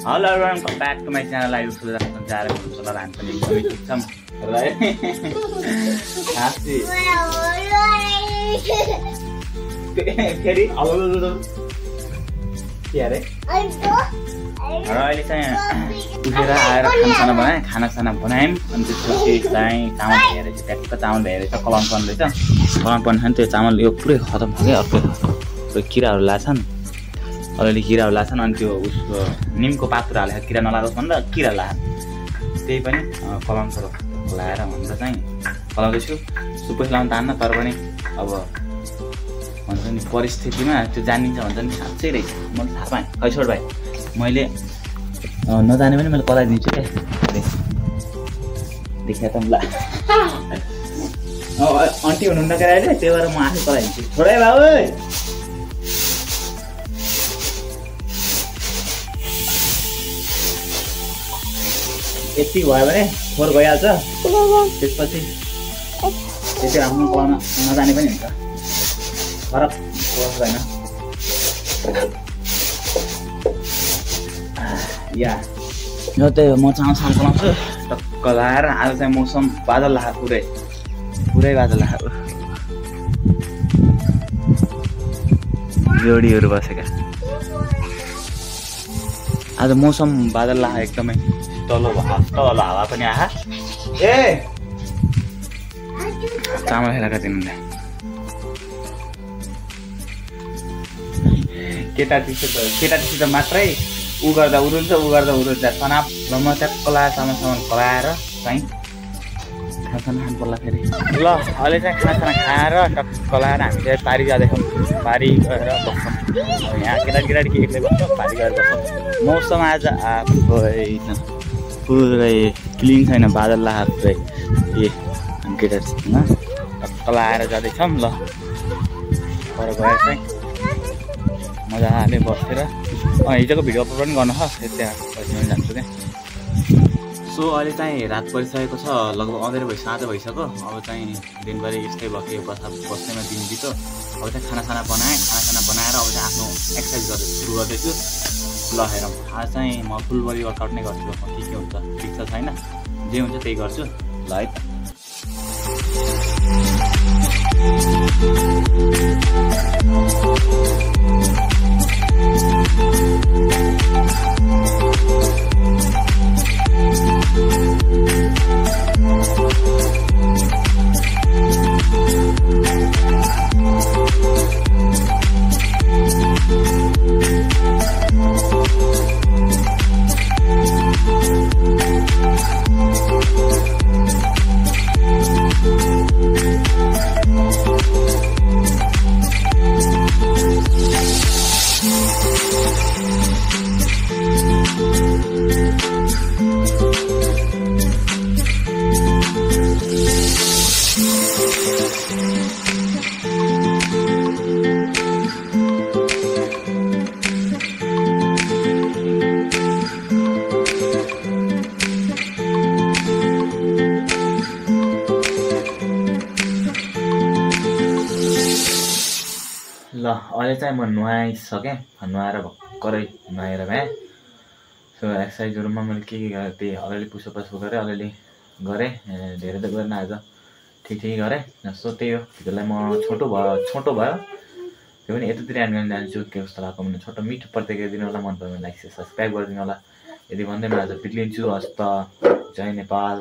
Hello everyone, welcome back to my channel. I used to जाएर हुन्छ हामी पनि एकदमै ठिक छौँ र हाँसी फेरि हलो के अरे र अहिले चाहिँ उठेर आएर खानासाना बनायौँ अनि त्यसपछि चाहिँ चामल भ्याएर चाहिँ ट्याक्क चामल भ्याएर चाहिँ कलम पर्ने रहेछ कलम पर्ने छ नि त्यो चामल यो पुरै खतम भयो क्या अर्को किराहरू लाग्छन् अलिअलि किराहरू लाग्छन् अनि त्यो उसको निमको पातहरू हालेर किरा नलागोस् भनेर किरा लाग्छ त्यही पनि कलमसरो लाएर भनेर चाहिँ चलाउँदैछु सुपै लाउनु तान्न तर पनि अब भन्छ नि परिस्थितिमा त्यो जानिन्छ भन्छ नि साँच्चै रहेछ मैले थाहा पाएँ खै छोड भाइ मैले नजाने पनि मैले कराइदिन्छु क्या देखिया त ल आन्टी हुनुहुन्न कराएर त्यही भएर म आफै कराइदिन्छु छोडै बाबु यति भयो भने फोहोर गइहाल्छ त्यसपछि त्यति राम्रो पढाउन नजाने पनि हुन्छ फरक छैन या यो त्यही हो म चामल चलाउँछु टक्क लाएर आज चाहिँ मौसम बादल लाग्यो पुरै बादल लाग्यो जोडीहरू बसेका आज मौसम बादल लाग्यो एकदमै तल हावा पनि आहा ए चामल खेलाएको तिमीलाई केटासित मात्रै उ गर्दा उरुन्छ तनाव र म ट्याक्क लाएर चामल खलाएर चाहिँ खानासाना खानु पर्ला फेरि ल अहिले चाहिँ खानासाना खाएर टक्क लाएर हामी चाहिँ पारी जाँदैछौँ पारी गएर बस्छौँ यहाँ केटाकेटी के एक्लै बस्छौँ पारी गएर बस्छौँ मौसम आज होइन पुरै क्लिन छैन बादल लाग्यो पुरै ए केटाहरूसँग टक्क लाएर जाँदैछौँ ल पर गएर चाहिँ मजाले बसेर हिजोको भिडियो अपलोड पनि गर्नु छ त्यहाँ जान्छु क्या सो अहिले चाहिँ रात परिसकेको छ लगभग अँधेर साँझ भइसक्यो अब चाहिँ दिनभरि यस्तै भयो बस्दैमा दिन बित्यो अब चाहिँ खानासाना बनाएर अब चाहिँ आफ्नो एक्सर्साइज गरेर सुरु गर्दैछु ल हेरौँ आज चाहिँ म फुल बडी वर्कआउट नै गर्छु के हुन्छ ठिक छ छैन जे हुन्छ त्यही गर्छु ल है त ल अहिले चाहिँ म नुहाइसकेँ नुहाएर भर्खरै नुहाएर भएँ सो एक्सर्साइजहरूमा मैले के गरेँ त्यही अलिअलि पुसअप गरेँ अलिअलि गरेँ धेरै त गरेन आज ठिकै गरेँ सो त्यही हो भिडियोलाई म छोटो भयो त्यो पनि यतातिर एन्ड गर्न जान्छु के कस्तो लाग्यो भने छोटो मिठो प्रतिक्रिया दिनु होला मन पऱ्यो भने लाइक सब्सक्राइब गरिदिनु होला यदि भन्दै म आज बिग्लिन्छु हस्त जय नेपाल।